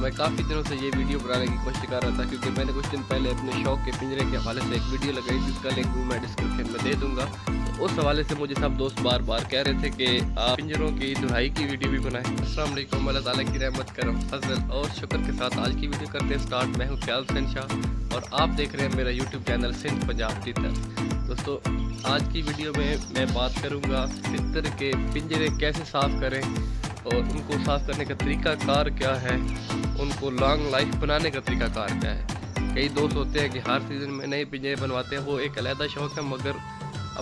मैं काफ़ी दिनों से ये वीडियो बनाने की कोशिश कर रहा था, क्योंकि मैंने कुछ दिन पहले अपने शौक के पिंजरे के हवाले से एक वीडियो लगाई, जिसका लिंक भी मैं डिस्क्रिप्शन में दे दूंगा। तो उस हवाले से मुझे सब दोस्त बार बार कह रहे थे कि आप पिंजरों की धुलाई की वीडियो भी बनाएं। अस्सलाम वालेकुम, अल्लाह ताला की रहमत करम फजल और शुक्र के साथ आज की वीडियो करते हैं स्टार्ट। मैं हूँ ख्याल शाह और आप देख रहे हैं मेरा YouTube channel Sindh Punjab teacher. दोस्तों, आज की वीडियो में मैं बात करूँगा तितर के पिंजरे कैसे साफ़ करें और उनको साफ़ करने का तरीका कार क्या है, उनको लॉन्ग लाइफ बनाने का तरीका कार क्या है। कई दोस्त होते हैं कि हर सीज़न में नए पिंजरे बनवाते हैं, वो एक अलहदा शौक़ है, मगर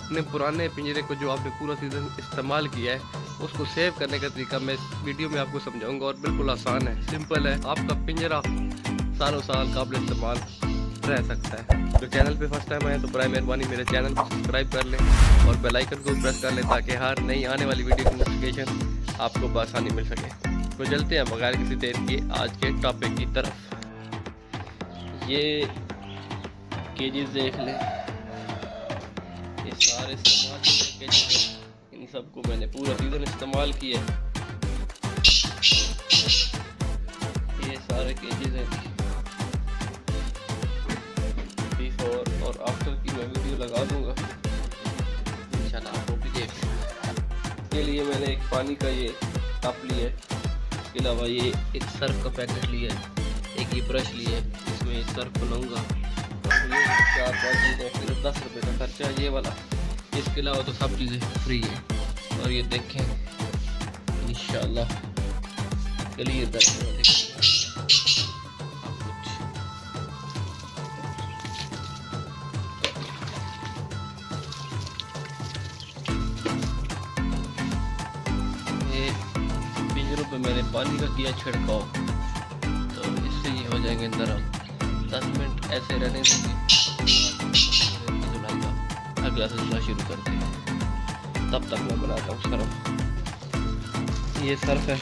अपने पुराने पिंजरे को जो आपने पूरा सीज़न इस्तेमाल किया है उसको सेव करने का तरीका मैं इस वीडियो में आपको समझाऊंगा। और बिल्कुल आसान है, सिंपल है, आपका पिंजरा सालों साल काबिल इस्तेमाल रह सकता है। तो चैनल पे फर्स्ट टाइम आए तो बराए मेहरबानी मेरे चैनल को सब्सक्राइब कर लें और बेल आइकन को प्रेस कर लें, ताकि हर नई आने वाली वीडियो की नोटिफिकेशन आपको बआसानी मिल सके। तो चलते हैं बगैर किसी देर के आज के टॉपिक की तरफ। ये केजीज देख लें, ये सारे इस्तेमाल केजीज, इन सबको मैंने पूरा सीज़न इस्तेमाल किया है। ये सारे केजीज हैं, बिफोर और आफ्टर की मैं वीडियो लगा दूंगा, इंशाल्लाह आपको भी देख लें। इसके लिए मैंने एक पानी का ये कप लिया है, इसके अलावा ये एक सर्फ का पैकेट लिया है, एक ये ब्रश लिया है, इसमें ये सर्फ बनाऊँगा। ये 4-5 चीज़ें, सिर्फ 10 रुपये का खर्चा है ये वाला। इसके अलावा तो सब चीज़ें फ्री है। और ये देखें इंशाल्लाह क्लियर दर्शन में देखें पिंजरों पे मैंने पानी का किया छिड़काव, तो इससे ये हो जाएंगे नरम। 10 मिनट ऐसे रहने देंगे, धुलाई का अगला सिलसिला शुरू करते हैं। तब तक मैं बनाता हूँ सर्फ। ये सर्फ है,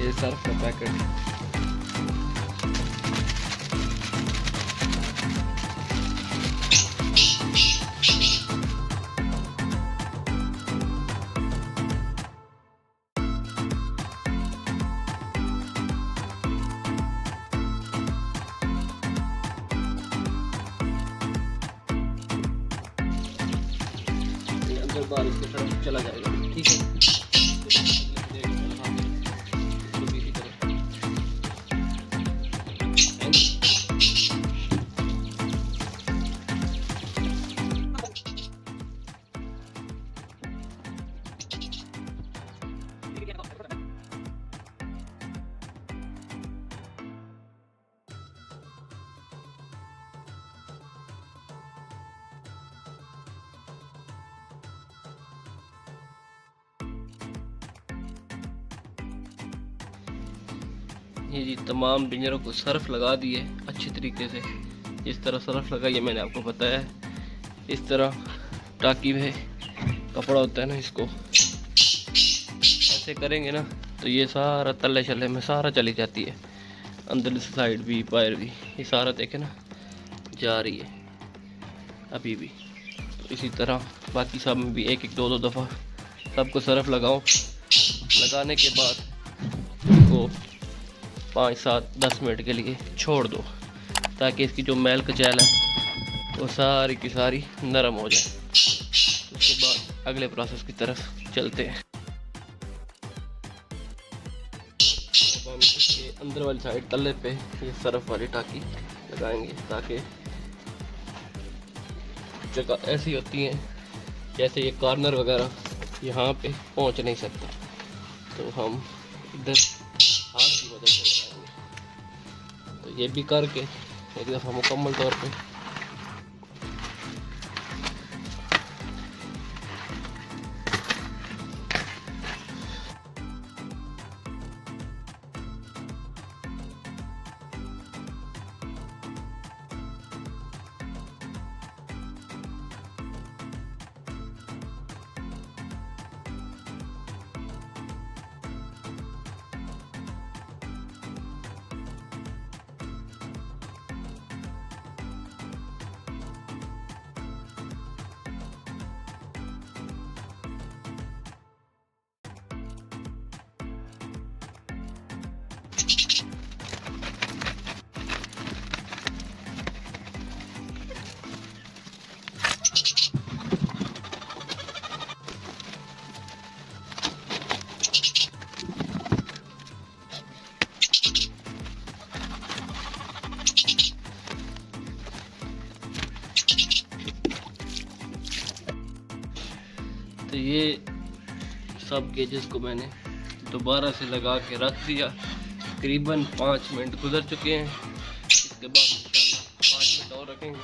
ये सर्फ का पैकेट है। बारिश की तरफ चला जाएगा, ठीक है। ये जी तमाम पिंजरों को सर्फ लगा दिए अच्छी तरीके से। इस तरह सर्फ लगाइए, मैंने आपको बताया है। इस तरह टाकी में कपड़ा होता है ना, इसको ऐसे करेंगे ना तो ये सारा तले शले में सारा चली जाती है, अंदर साइड भी बाहर भी, ये सारा देखे ना जा रही है अभी भी। तो इसी तरह बाकी सब में भी एक एक दो दफ़ा सबको सर्फ लगाओ। लगाने के बाद इसको 5-7-10 मिनट के लिए छोड़ दो, ताकि इसकी जो मैल कचैल है वो सारी की सारी नरम हो जाए। उसके बाद अगले प्रोसेस की तरफ चलते हैं। अब हम इसके अंदर वाली साइड तले पे ये सर्फ वाली टाकी लगाएंगे, ताकि जगह ऐसी होती है जैसे ये कॉर्नर वगैरह यहाँ पे पहुँच नहीं सकता, तो हम इधर हाथ की मदद से लगाएंगे। तो ये भी करके एक दफ़ा मुकम्मल तौर पे ये सब केजेस को मैंने दोबारा से लगा के रख दिया। तकरीबन 5 मिनट गुजर चुके हैं। इसके बाद इंशाल्लाह 5 मिनट और रखेंगे,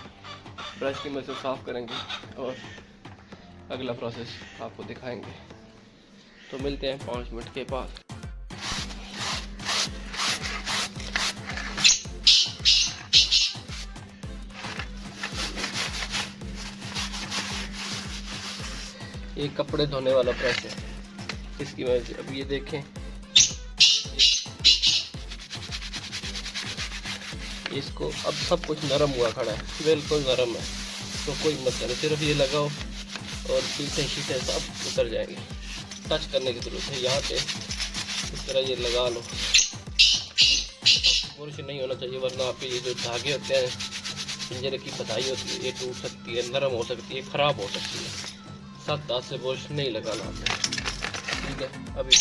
ब्रश की मदद से साफ़ करेंगे और अगला प्रोसेस आपको दिखाएंगे। तो मिलते हैं 5 मिनट के बाद। ये कपड़े धोने वाला प्रेस है, इसकी वजह से। अब ये देखें, इसको अब सब कुछ नरम हुआ खड़ा है, बिल्कुल नरम है, तो कोई मसला नहीं। सिर्फ ये लगाओ और पीछे शीशे सब उतर जाएंगे। टच करने की जरूरत है, यहाँ पे इस तरह ये लगा लो। बुरश नहीं होना चाहिए, वरना आपके ये जो धागे होते हैं, पिंजरे की बधाई होती है, ये टूट सकती है, नरम हो सकती है, ख़राब हो सकती है। सख्त हाथ से बुरश नहीं लगाना आपने, ठीक है। अभी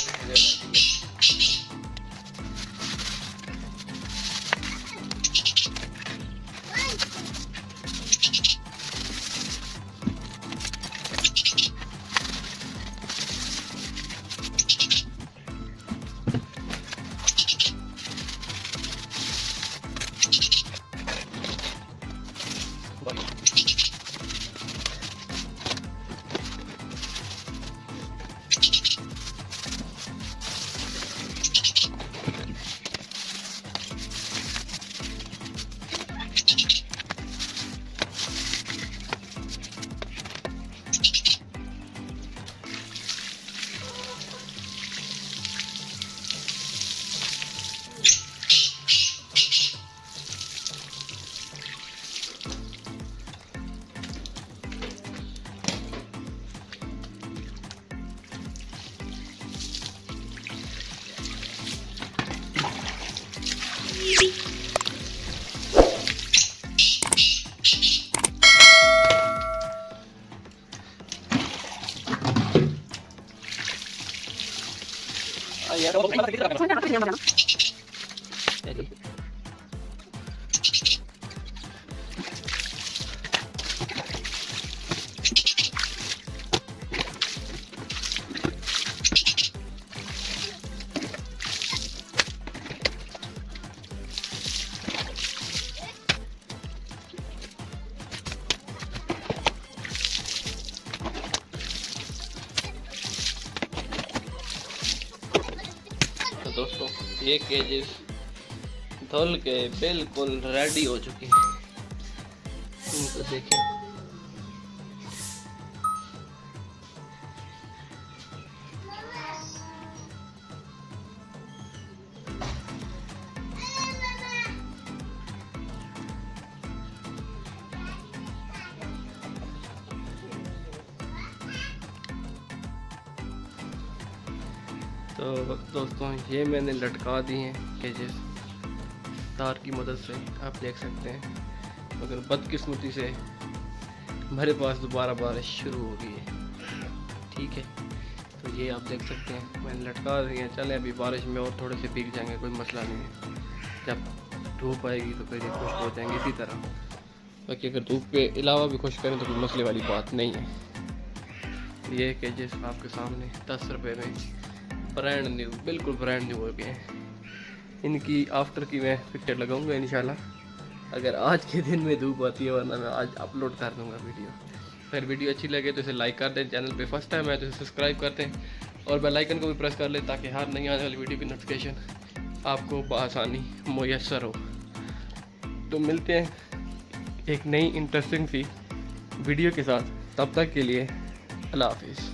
दोस्तों, ये केजेस धुल के बिल्कुल रेडी हो चुके हैं। इनको देखें, तो दोस्तों ये मैंने लटका दी हैं केजेस तार की मदद से, आप देख सकते हैं। मगर बदकिस्मती से हमारे पास दोबारा बारिश शुरू हो गई है, ठीक है। तो ये आप देख सकते हैं मैंने लटका दी हैं। चलें, अभी बारिश में और थोड़े से भीग जाएंगे, कोई मसला नहीं है। जब धूप आएगी तो फिर ये खुश्क हो जाएंगे इसी तरह। बाकी अगर धूप के अलावा भी खुश करें तो कोई मसले वाली बात नहीं है। ये केजेस आपके सामने 10 रुपये में ब्रांड न्यू, बिल्कुल ब्रांड न्यू हो गए हैं। इनकी आफ्टर की मैं पिक्चर लगाऊंगा इंशाल्लाह, अगर आज के दिन में धूप आती है, वरना मैं आज अपलोड कर दूंगा वीडियो। अगर वीडियो अच्छी लगे तो इसे लाइक कर दें, चैनल पे फर्स्ट टाइम है तो इसे सब्सक्राइब कर दें और बेल आइकन को भी प्रेस कर लें, ताकि हर नई आने वाली वीडियो की नोटिफिकेशन आपको बआसानी मुयस्सर हो। तो मिलते हैं एक नई इंटरेस्टिंग सी वीडियो के साथ, तब तक के लिए अल्लाह हाफिज़।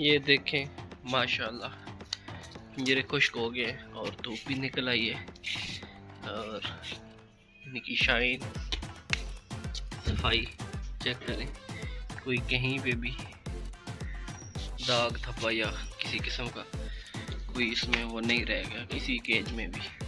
ये देखें माशाल्लाह पिंजरे खुश्क हो गए और धूप भी निकल आई है और इनकी शाइन सफाई चेक करें, कोई कहीं पे भी दाग धब्बा या किसी किस्म का कोई इसमें वो नहीं रहेगा किसी केज में भी।